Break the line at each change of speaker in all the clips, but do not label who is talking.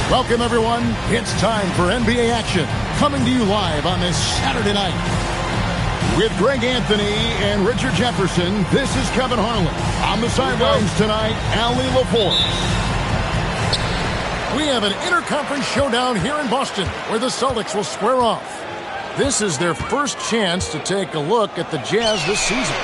Welcome, everyone. It's time for NBA action, coming to you live on this Saturday night. With Greg Anthony and Richard Jefferson, this is Kevin Harlan. On the sidelines tonight, Allie LaForce. We have an interconference showdown here in Boston, where the Celtics will square off. This is their first chance to take a look at the Jazz this season.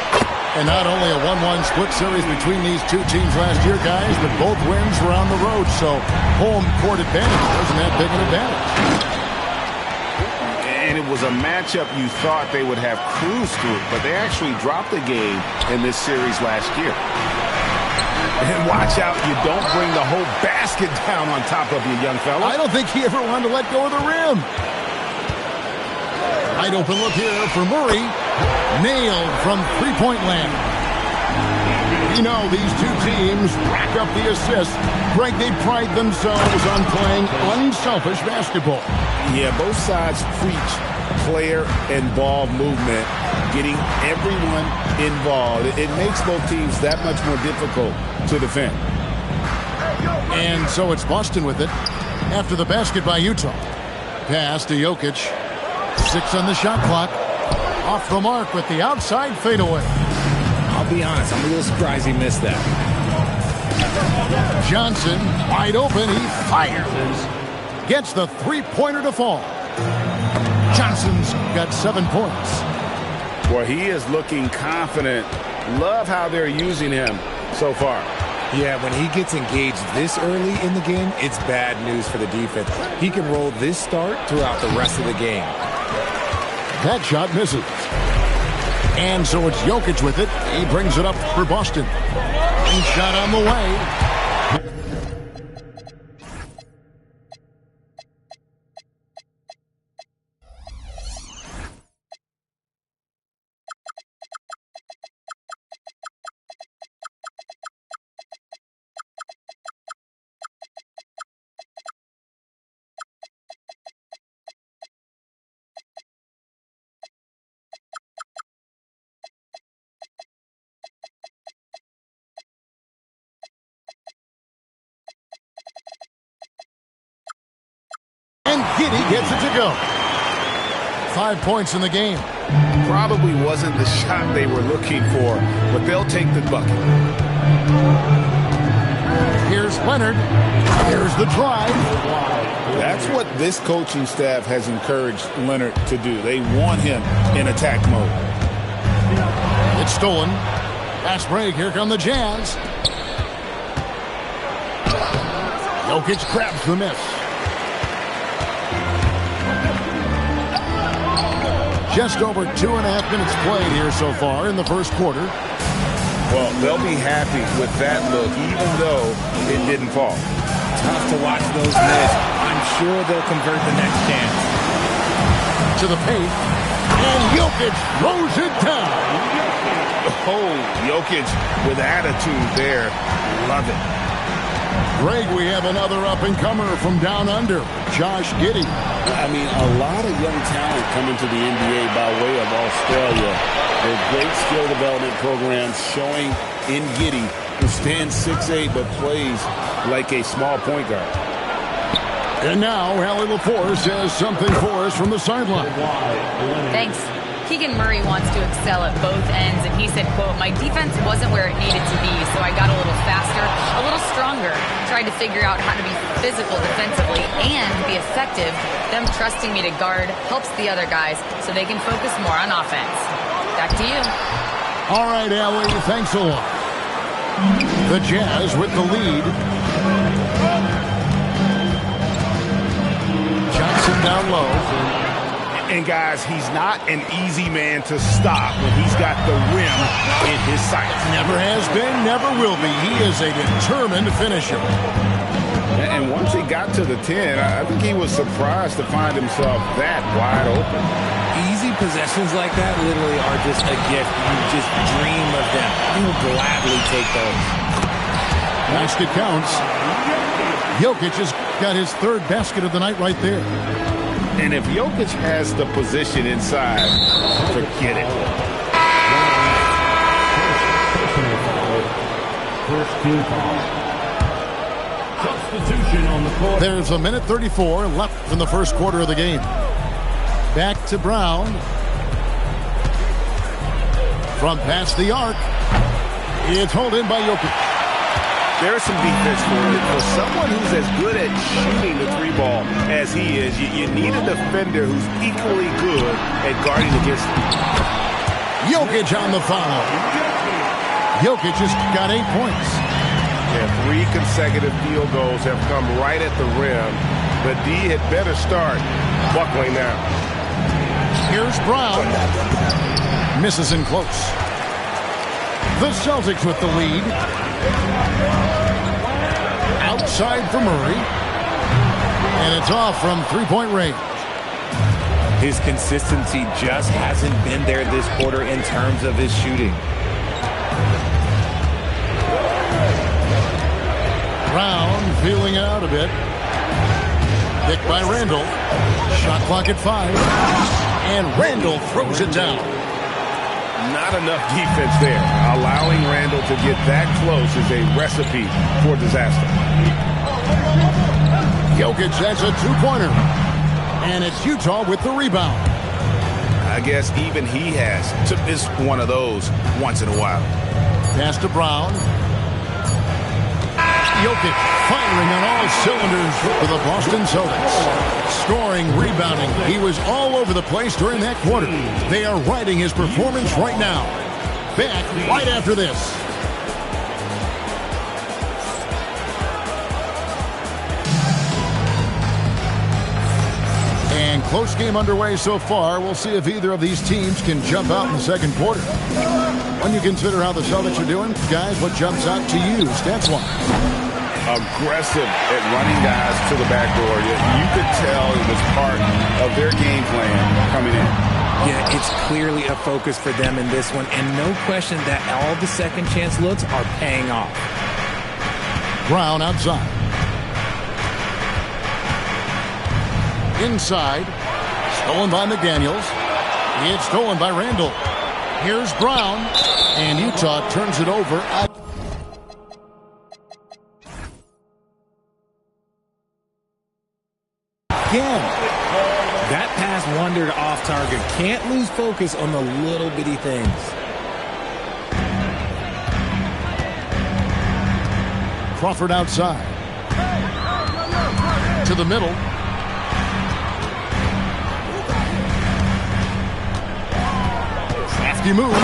And not only a 1-1 split series between these two teams last year, guys, but both wins were on the road, so home court advantage wasn't that big an advantage.
And it was a matchup you thought they would have cruised through, but they actually dropped the game in this series last year. And watch out, you don't bring the whole basket down on top of you, young fella. I
don't think he ever wanted to let go of the rim. Wide open look here for Murray. Nailed from three-point land. You know, these two teams rack up the assists. Greg, they pride themselves on playing unselfish basketball.
Yeah, both sides preach player and ball movement, getting everyone involved. It makes both teams that much more difficult to defend.
And so it's Boston with it after the basket by Utah. Pass to Jokic. 6 on the shot clock. Off the mark with the outside fadeaway.
I'll be honest, I'm a little surprised he missed that.
Johnson, wide open, he fires. Gets the three-pointer to fall. Johnson's got 7 points.
Boy, he is looking confident. Love how they're using him so far.
Yeah, when he gets engaged this early in the game, it's bad news for the defense. He can roll this start throughout the rest of the game.
That shot misses. And so it's Jokic with it. He brings it up for Boston. And shot on the way. Giddy gets it to go. 5 points in the game.
Probably wasn't the shot they were looking for, but they'll take the bucket.
Here's Leonard. Here's the drive.
That's what this coaching staff has encouraged Leonard to do. They want him in attack mode.
It's stolen. Fast break. Here come the Jazz. Jokic grabs the miss. Just over 2.5 minutes played here so far in the first quarter.
Well, they'll be happy with that look, even though it didn't fall.
Tough to watch those miss. I'm sure they'll convert the next chance.
To the paint. And Jokic throws it down.
Oh, Jokic with attitude there. Love it.
Greg, we have another up-and-comer from down under, Josh Giddey.
I mean, a lot of young talent coming to the NBA by way of Australia. With great skill development programs showing in Giddey, who stands 6'8", but plays like a small point guard.
And now, Allie LaForce has something for us from the sideline.
Thanks. Keegan Murray wants to excel at both ends, and he said, quote, "My defense wasn't where it needed to be, so I got a little faster, a little stronger, tried to figure out how to be physical defensively and be effective. Them trusting me to guard helps the other guys so they can focus more on offense." Back to you.
All right, Allie, thanks a lot. The Jazz with the lead. Johnson down low.
And, guys, he's not an easy man to stop when he's got the rim in his sights.
Never has been, never will be. He is a determined finisher.
And once he got to the 10, I think he was surprised to find himself that wide open.
Easy possessions like that literally are just a gift. You just dream of them. You will gladly take those.
Basket counts. Jokic has got his third basket of the night right there.
And if Jokic has the position inside, forget it.
First team foul. Substitution on the court.
There's a minute 34 left in the first quarter of the game. Back to Brown. From past the arc. It's held in by Jokic.
There's some defense for it. For someone who's as good at shooting the three ball as he is, you need a defender who's equally good at guarding against him.
Jokic on the foul. Jokic just got 8 points.
Yeah, 3 consecutive field goals have come right at the rim, but D had better start buckling now.
Here's Brown. Misses in close. The Celtics with the lead. Outside for Murray. And it's off from three-point range.
His consistency just hasn't been there this quarter in terms of his shooting.
Brown feeling it out a bit. Picked by Randall. Shot clock at 5. And Randall throws it down.
Not enough defense there. Allowing Randall to get that close is a recipe for disaster.
Jokic has a two-pointer. And it's Utah with the rebound.
I guess even he has to miss one of those once in a while.
Pass to Brown. Jokic firing on all cylinders for the Boston Celtics. Scoring, rebounding. He was all over the place during that quarter. They are riding his performance right now. Back right after this. And close game underway so far. We'll see if either of these teams can jump out in the second quarter. When you consider how the Celtics are doing, guys, what jumps out to you stats-wise?
Aggressive at running guys to the back door. You could tell it was part of their game plan coming in.
Yeah, it's clearly a focus for them in this one, and no question that all the second chance looks are paying off.
Brown outside. Inside. Stolen by McDaniels. It's stolen by Randall. Here's Brown. And Utah turns it over. Again.
That pass wandered off target. Can't lose focus on the little bitty things.
Crawford outside. To the middle. Crafty move.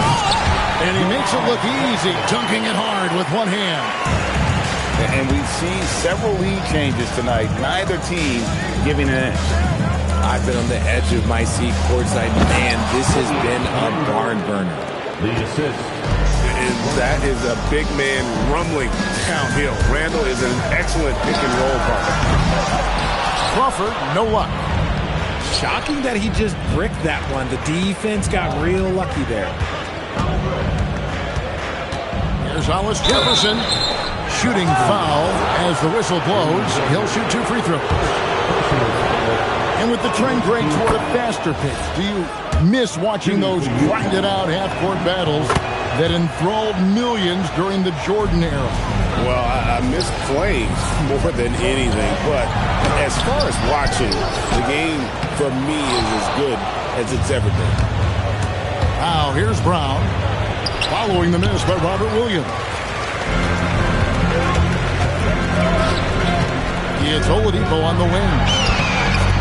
And he makes it look easy, dunking it hard with one hand.
And we've seen several lead changes tonight. Neither team giving an inch.
I've been on the edge of my seat courtside. Man, this has been a barn burner.
The assist.
And that is a big man rumbling downhill. Randall is an excellent pick and roll partner.
Crawford, no luck.
Shocking that he just bricked that one. The defense got real lucky there.
Here's Hollis Jefferson. Shooting foul as the whistle blows. He'll shoot 2 free throws. And with the trend break toward a faster pace, do you miss watching those grinded-out half-court battles that enthralled millions during the Jordan era?
Well, I miss playing more than anything, but as far as watching, the game for me is as good as it's ever been.
Now, here's Brown, following the miss by Robert Williams. It's Oladipo on the wing.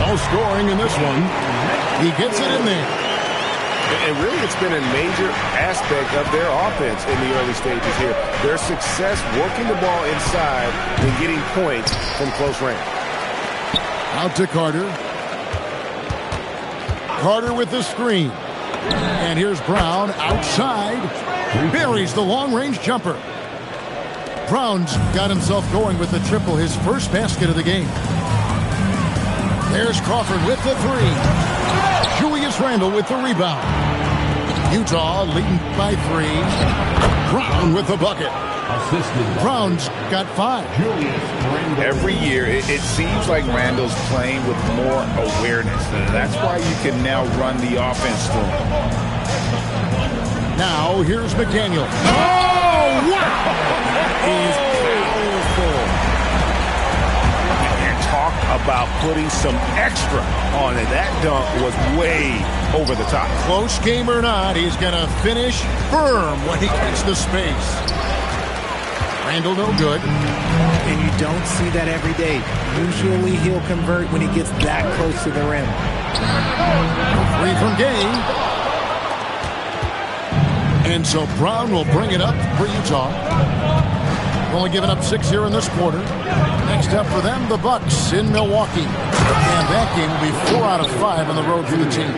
No scoring in this one. He gets it in there.
And really, it's been a major aspect of their offense in the early stages here. Their success working the ball inside and getting points from close range.
Out to Carter. Carter with the screen. And here's Brown outside. Buries the long-range jumper. Brown's got himself going with the triple, his first basket of the game. There's Crawford with the 3. Julius Randle with the rebound. Utah leading by 3. Brown with the bucket. Brown's got 5.
Every year, it seems like Randall's playing with more awareness. That's why you can now run the offense through him.
Now, here's McDaniel. Oh, wow! That is
about putting some extra on it. That dunk was way over the top.
Close game or not, he's going to finish firm when he gets the space. Randall no good.
And you don't see that every day. Usually he'll convert when he gets that close to the rim.
3 from Gay. And so Brown will bring it up for Utah. Only giving up 6 here in this quarter. Next up for them, the Bucks in Milwaukee. And that game will be 4 out of 5 on the road for the team.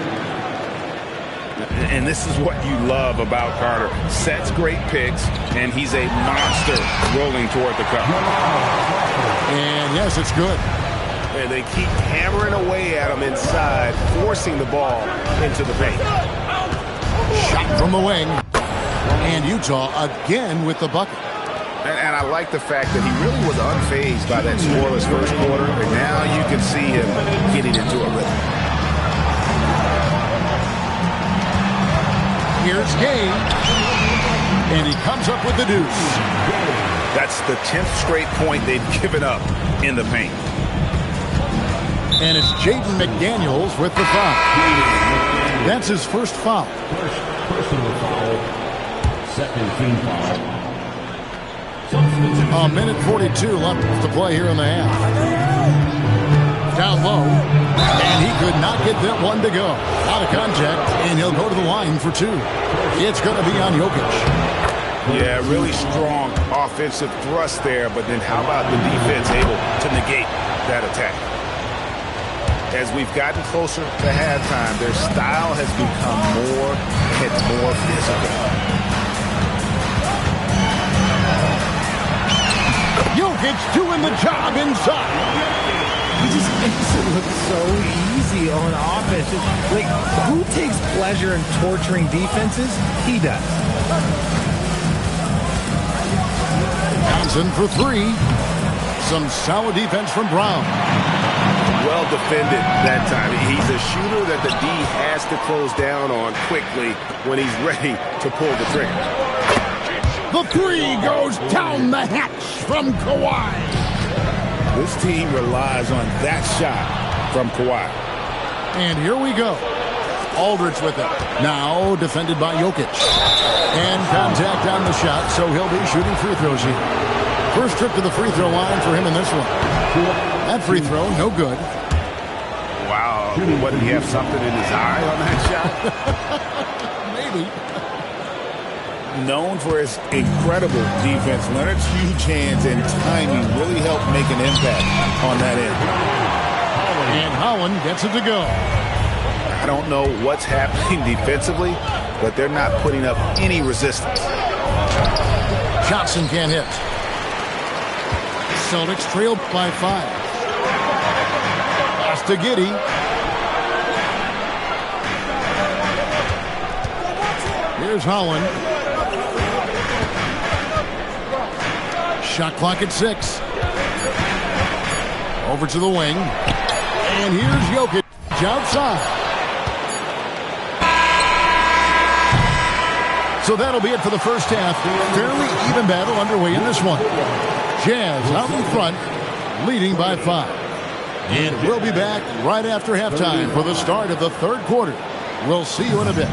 And this is what you love about Carter. Sets great picks, and he's a monster rolling toward the cup.
And yes, it's good.
And they keep hammering away at him inside, forcing the ball into the paint.
Shot from the wing. And Utah again with the bucket.
And I like the fact that he really was unfazed by that scoreless first quarter. And now you can see him getting into a rhythm.
Here's Gay. And he comes up with the deuce.
That's the 10th straight point they've given up in the paint.
And it's Jaden McDaniels with the foul. That's his first foul.
Personal foul. Second team foul.
A minute 42 left to play here in the half. Down low. And he could not get that one to go. Out of contact, and he'll go to the line for 2. It's going to be on Jokic.
Yeah, really strong offensive thrust there, but then how about the defense able to negate that attack? As we've gotten closer to halftime, their style has become more and more physical.
Jokic doing the job inside.
He just makes it look so easy on offense. Like, who takes pleasure in torturing defenses? He does.
Johnson for 3. Some solid defense from Brown.
Well defended that time. He's a shooter that the D has to close down on quickly when he's ready to pull the trigger.
The 3 goes down the hatch from Kawhi.
This team relies on that shot from Kawhi.
And here we go. Aldridge with it. Now defended by Jokic. And contact on the shot, so he'll be shooting free throws here. First trip to the free throw line for him in this one. That free throw, no good.
Wow. What, did he have something in his eye on that shot?
Maybe.
Known for his incredible defense, Leonard's huge hands and timing really helped make an impact on that end.
And Holland gets it to go.
I don't know what's happening defensively, but they're not putting up any resistance.
Johnson can't hit. Celtics trailed by 5. Pass to Giddey. Here's Holland. Shot clock at 6. Over to the wing. And here's Jokic outside. So that'll be it for the first half. Fairly even battle underway in this one. Jazz out in front, leading by 5. And we'll be back right after halftime for the start of the third quarter. We'll see you in a bit.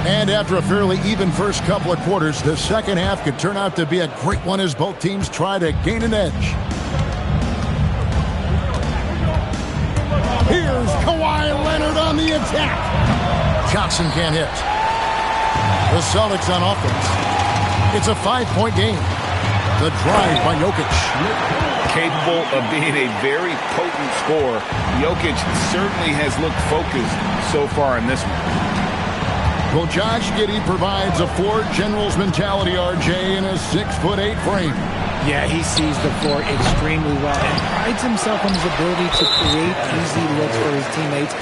And after a fairly even first couple of quarters, the second half could turn out to be a great one as both teams try to gain an edge. Here's Kawhi Leonard on the attack. Johnson can't hit. The Celtics on offense. It's a 5-point game. The drive by Jokic.
Capable of being a very potent scorer, Jokic certainly has looked focused so far in this one.
Well, Josh Giddey provides a Ford General's mentality, RJ, in a 6'8" frame.
Yeah, he sees the floor extremely well and prides himself on his ability to create easy looks for his teammates,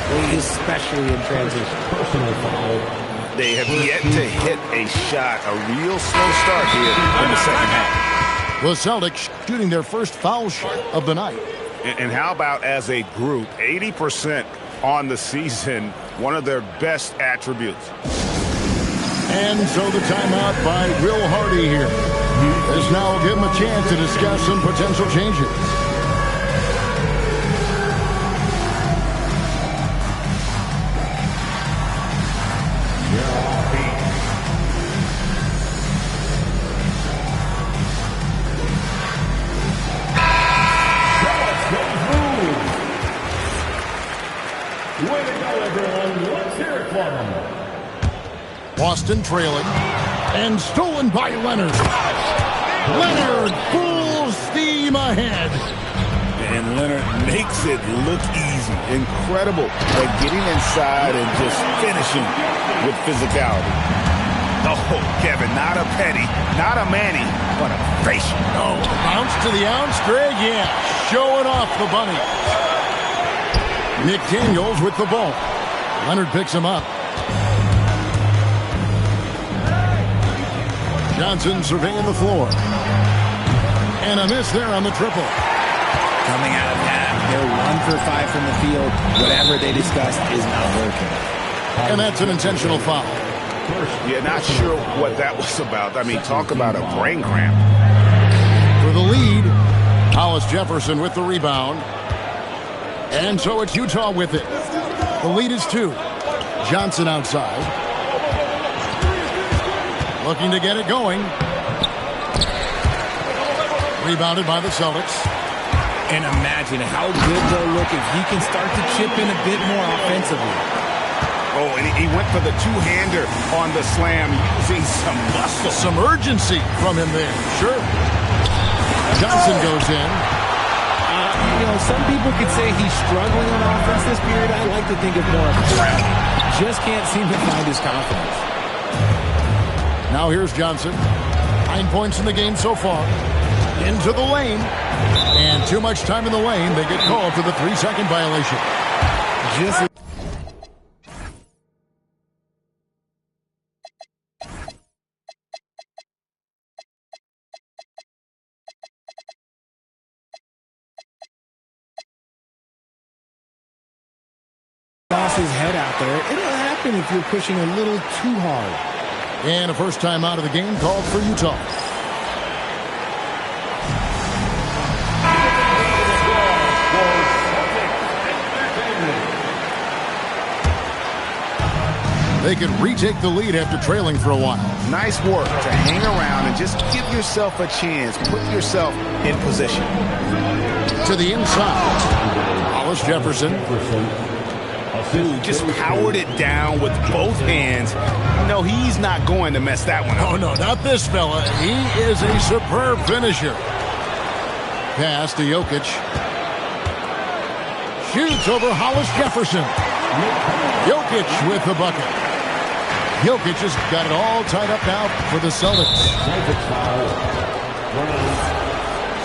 especially in transition.
Personal foul.
They have yet to hit a shot. A real slow start here in the second half.
The Celtics shooting their first foul shot of the night.
And how about as a group, 80% on the season, one of their best attributes.
And so the timeout by Will Hardy here. This now will give him a chance to discuss some potential changes. Boston trailing, and stolen by Leonard. Leonard full steam ahead.
And Leonard makes it look easy. Incredible at getting inside and just finishing with physicality. Oh, Kevin, not a Petty, not a Manny, but a facial.
Oh, bounce to the ounce, Greg, yeah. Showing off the bunny. Nick Daniels with the ball. Leonard picks him up. Johnson surveying the floor. And a miss there on the triple.
Coming out of half, they're 1 for 5 from the field. Whatever they discussed is not working.
And that's an intentional foul.
Yeah, not sure what that was about. I mean, talk about a brain cramp.
For the lead, Hollis Jefferson with the rebound. And so it's Utah with it. The lead is 2. Johnson outside. Looking to get it going. Rebounded by the Celtics.
And imagine how good they'll look if he can start to chip in a bit more offensively.
Oh, and he went for the two-hander on the slam, using some muscle.
Some urgency from him there. Sure. Johnson goes in.
Some people could say he's struggling on offense this period. I like to think of more of a trap. Just can't seem to find his confidence.
Now here's Johnson. 9 points in the game so far. Into the lane. And too much time in the lane. They get called for the 3-second violation.
Just lost his head out there. It'll happen if you're pushing a little too hard.
And a first time out of the game called for Utah. They could retake the lead after trailing for a while.
Nice work to hang around and just give yourself a chance. Put yourself in position.
To the inside. Hollis Jefferson.
Ooh, just powered it down with both hands. No, he's not going to mess that one up.
Oh, no, not this fella. He is a superb finisher. Pass to Jokic. Shoots over Hollis Jefferson. Jokic with the bucket. Jokic has got it all tied up now for the Celtics.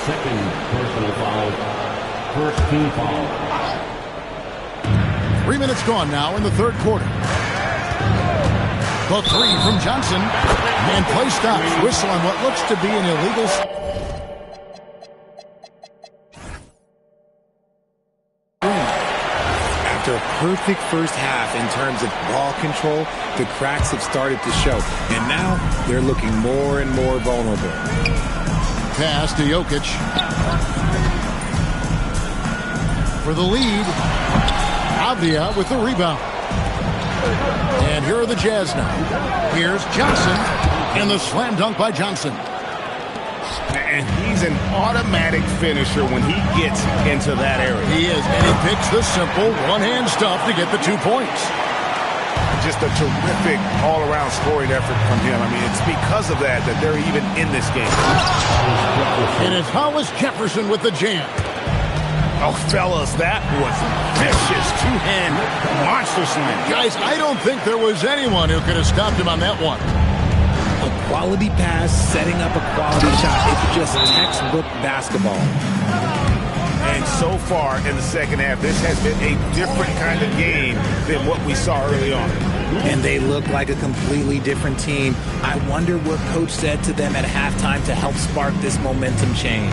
Second personal foul. First team foul.
3 minutes gone now in the third quarter. The three from Johnson. And play stops. Whistle on what looks to be an illegal.
After a perfect first half in terms of ball control, the cracks have started to show. And now they're looking more and more vulnerable.
Pass to Jokic. For the lead. Avdia with the rebound. And here are the Jazz now. Here's Johnson. And the slam dunk by Johnson.
And he's an automatic finisher when he gets into that area.
He is. And he picks the simple one-hand stuff to get the 2 points.
Just a terrific all-around scoring effort from him. I mean, it's because of that they're even in this game.
And it's Hollis Jefferson with the jam.
Oh, fellas, that was vicious two-hand monster slam.
Guys, I don't think there was anyone who could have stopped him on that one.
A quality pass, setting up a quality shot. It's just textbook basketball.
And so far in the second half, this has been a different kind of game than what we saw early on.
And they look like a completely different team. I wonder what coach said to them at halftime to help spark this momentum change.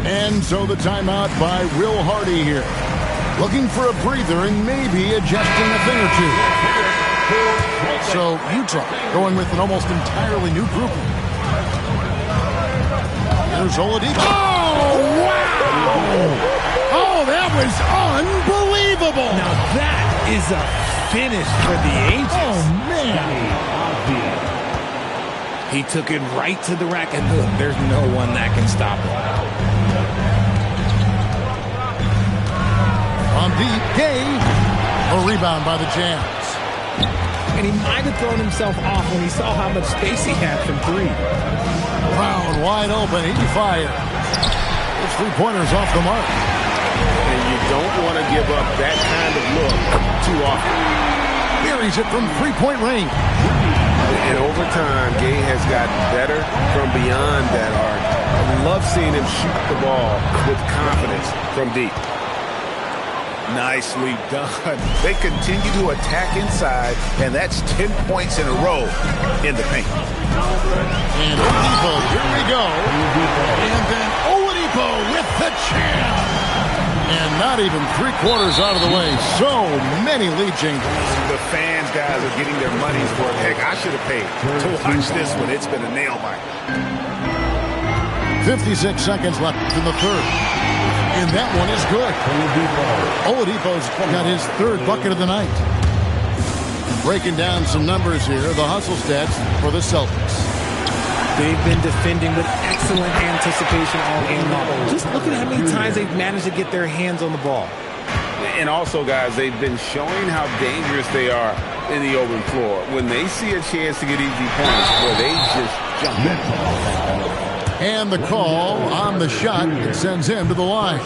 And so the timeout by Will Hardy here. Looking for a breather and maybe adjusting a thing or two. So Utah going with an almost entirely new group. Here's Oladipo.
Oh, wow!
Oh, that was unbelievable.
Now that is a finish for the ages.
Oh, man.
He took it right to the rack, and look, there's no one that can stop him.
On deep, Gay. A rebound by the Jazz.
And he might have thrown himself off when he saw how much space he had from three.
Brown wide open. He fires. His three-pointers off the mark.
And you don't want to give up that kind of look too often.
Buries it from three-point range.
And over time, Gay has gotten better from beyond that arc. I love seeing him shoot the ball with confidence from deep. Nicely done. They continue to attack inside, and that's 10 points in a row in the paint.
And Oladipo, here we go. And then Oladipo with the champ. And not even three-quarters out of the way. So many lead changes.
The fans, guys, are getting their money's worth. Heck, I should have paid to watch this one. It's been a nail-biter.
56 seconds left in the third. And that one is good. Oladipo's got his third bucket of the night. Breaking down some numbers here, the hustle stats for the Celtics.
They've been defending with excellent anticipation all game long. Just look at how many times they've managed to get their hands on the ball.
And also, guys, they've been showing how dangerous they are in the open floor. When they see a chance to get easy points, well, they just jump in.
And the call on the shot that sends him to the line.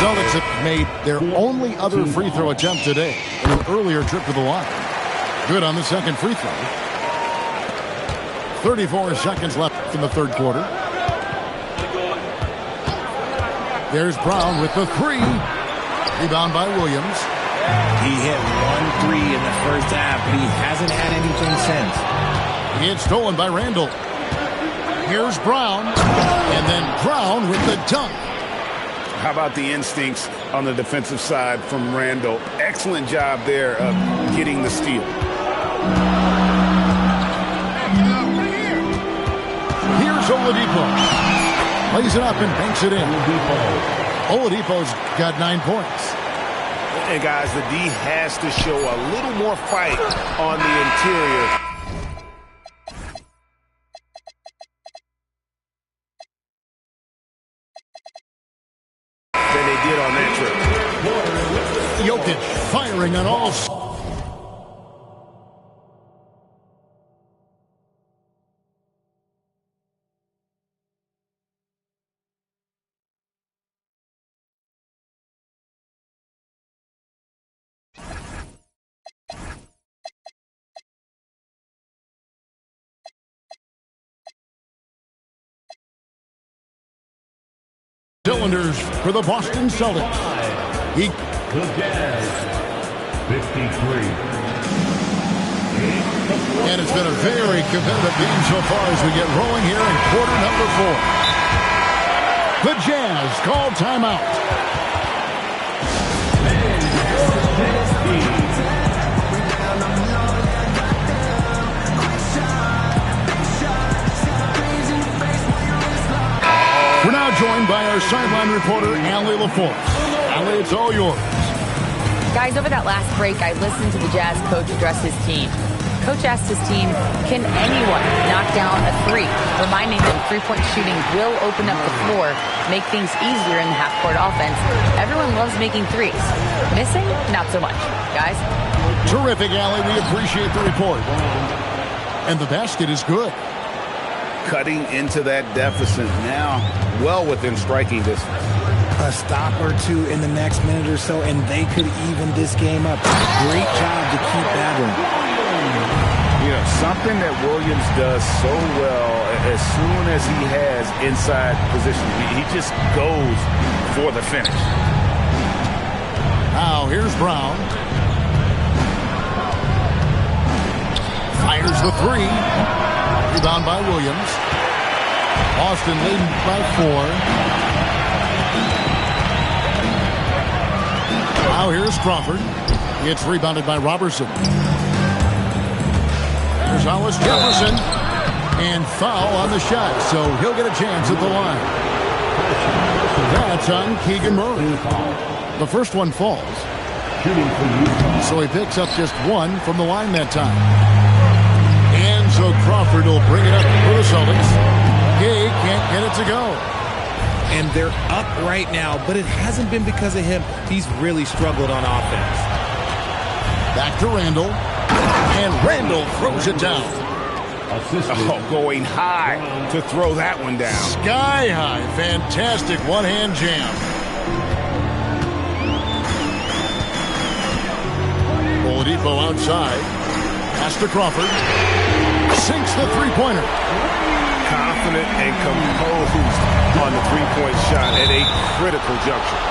Celtics have made their only other free throw attempt today in an earlier trip to the line. Good on the second free throw. 34 seconds left in the third quarter. There's Brown with the three. Rebound by Williams.
He hit 1-3 in the first half, but he hasn't had anything since.
It's stolen by Randall. Here's Brown. And then Brown with the dunk.
How about the instincts on the defensive side from Randall? Excellent job there of getting the steal.
Here's Oladipo. Lays it up and banks it in. Oladipo's got 9 points.
And guys, the D has to show a little more fight on the interior. Than they did on that trip.
Jokic firing on all. Cylinders for the Boston Celtics.
The Jazz, 53.
And it's been a very competitive game so far as we get rolling here in quarter number 4. The Jazz call timeout. We're now joined by our sideline reporter, Allie LaForce. Allie, it's all yours.
Guys, over that last break, I listened to the Jazz coach address his team. Coach asked his team, can anyone knock down a three? Reminding them three-point shooting will open up the floor, make things easier in the half-court offense. Everyone loves making threes. Missing? Not so much. Guys?
Terrific, Allie. We appreciate the report. And the basket is good.
Cutting into that deficit now, well within striking distance.
A stop or two in the next minute or so, and they could even this game up. Great job to keep battling.
You know, something that Williams does so well, as soon as he has inside position, he just goes for the finish.
Now, here's Brown. Fires the three. Rebound by Williams. Boston leading by 4. Now here's Crawford. It's rebounded by Robertson. Here's Hollis Jefferson. And foul on the shot, so he'll get a chance at the line. That's on Keegan Murray. The first one falls. So he picks up just one from the line that time. And so Crawford will bring it up for the Celtics. Gay can't get it to go.
And they're up right now, but it hasn't been because of him. He's really struggled on offense.
Back to Randall. And Randall throws it down.
Oh, going high to throw that one down.
Sky high. Fantastic one-hand jam. Oladipo outside. Pass to Crawford. Sinks the three-pointer.
Confident and composed on the three-point shot at a critical juncture.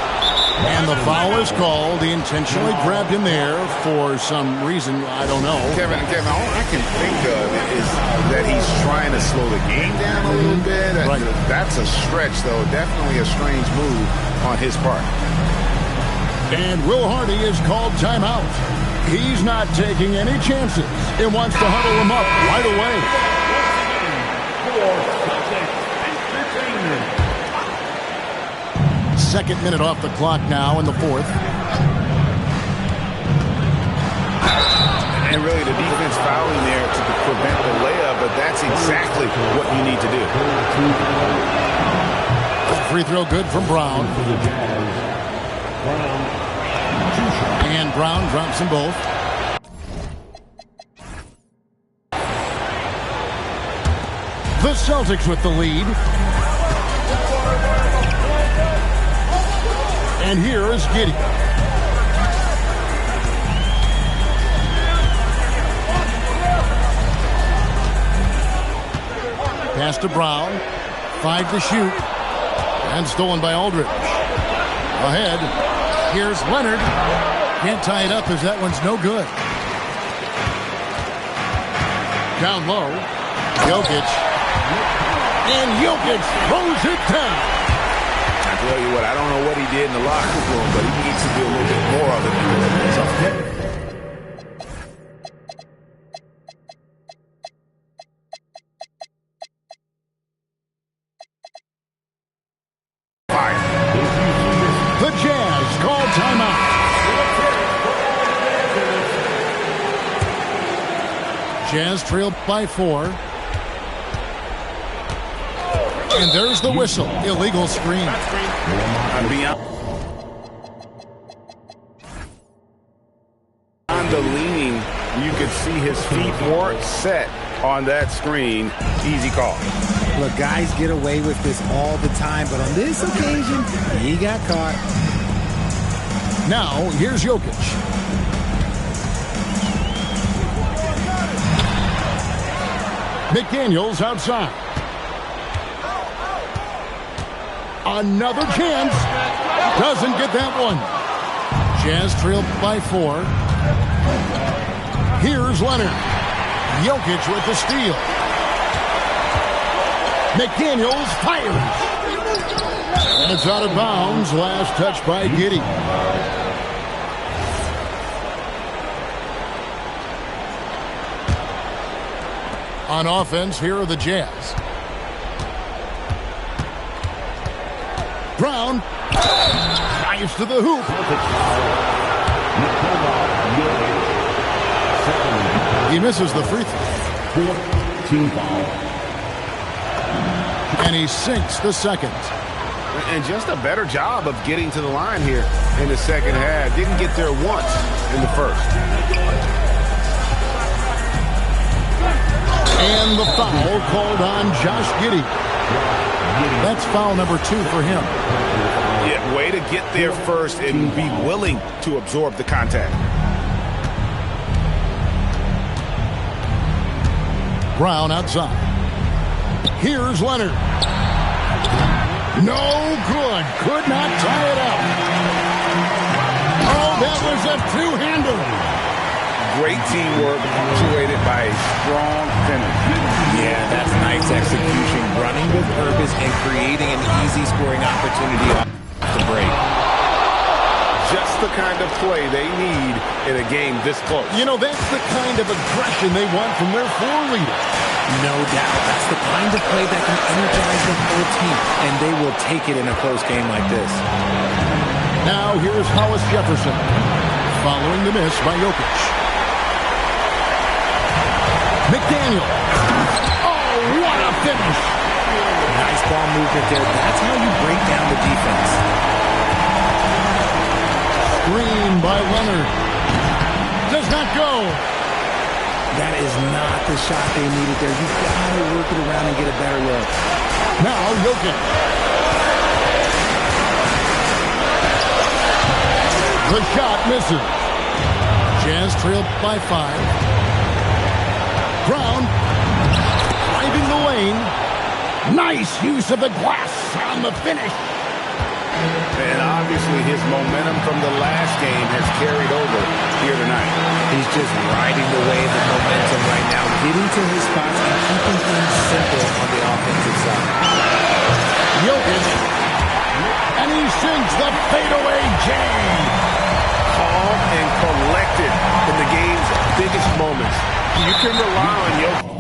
And the foul is called. He intentionally grabbed him there for some reason. I don't know.
Kevin, all I can think of is that he's trying to slow the game down a little bit.
Right.
That's a stretch, though. Definitely a strange move on his part.
And Will Hardy is called timeout. He's not taking any chances. He wants to huddle him up right away. Second minute off the clock now in the fourth.
And really the defense fouling there to prevent the layup, but that's exactly what you need to do.
Free throw good from Brown. And Brown drops them both. The Celtics with the lead. And here is Giddey. Pass to Brown. 5 to shoot. And stolen by Aldridge. Ahead. Here's Leonard. Can't tie it up as that one's no good. Down low. Jokic. And Jokic throws it down.
I tell you what, I don't know what he did in the locker room, but he needs to do a little bit more of it. Fire.
The Jazz call timeout. Jazz trailed by 4. And there's the whistle. Illegal screen.
Beyond the leaning, you could see his feet weren't set on that screen. Easy call.
Look, guys get away with this all the time, but on this occasion, he got caught.
Now, here's Jokic. McDaniels outside. Another chance. Doesn't get that one. Jazz trailed by 4. Here's Leonard. Jokic with the steal. McDaniels fires. And it's out of bounds. Last touch by Giddey. On offense, here are the Jazz. Brown drives to the hoop. He misses the free throw. And he sinks the second.
And just a better job of getting to the line here in the second half. Didn't get there once in the first.
And the foul called on Josh Giddey. That's foul number 2 for him.
Yeah, way to get there first and be willing to absorb the contact.
Brown outside. Here's Leonard. No good. Could not tie it up. Oh, that was a two-hander.
Great teamwork punctuated by a strong finish.
Yeah, that's nice execution. Running with purpose and creating an easy scoring opportunity off the break.
Just the kind of play they need in a game this close.
You know, that's the kind of aggression they want from their floor leader.
No doubt. That's the kind of play that can energize the whole team, and they will take it in a close game like this.
Now here's Hollis Jefferson, following the miss by Jokic. McDaniel. Oh, what a finish.
Nice ball movement there. That's how you break down the defense.
Screen by Leonard. Does not go.
That is not the shot they needed there. You've got to work it around and get a better look.
Now Jokic. The shot misses. Jazz trailed by 5. Brown driving the lane. Nice use of the glass on the finish.
And obviously his momentum from the last game has carried over here tonight.
He's just riding the wave of momentum right now, getting to his spots and keeping things simple on the offensive side.
Jokic. And he sinks the fadeaway jam.
Calm and collected in the game's biggest moments. You can rely on Jokic.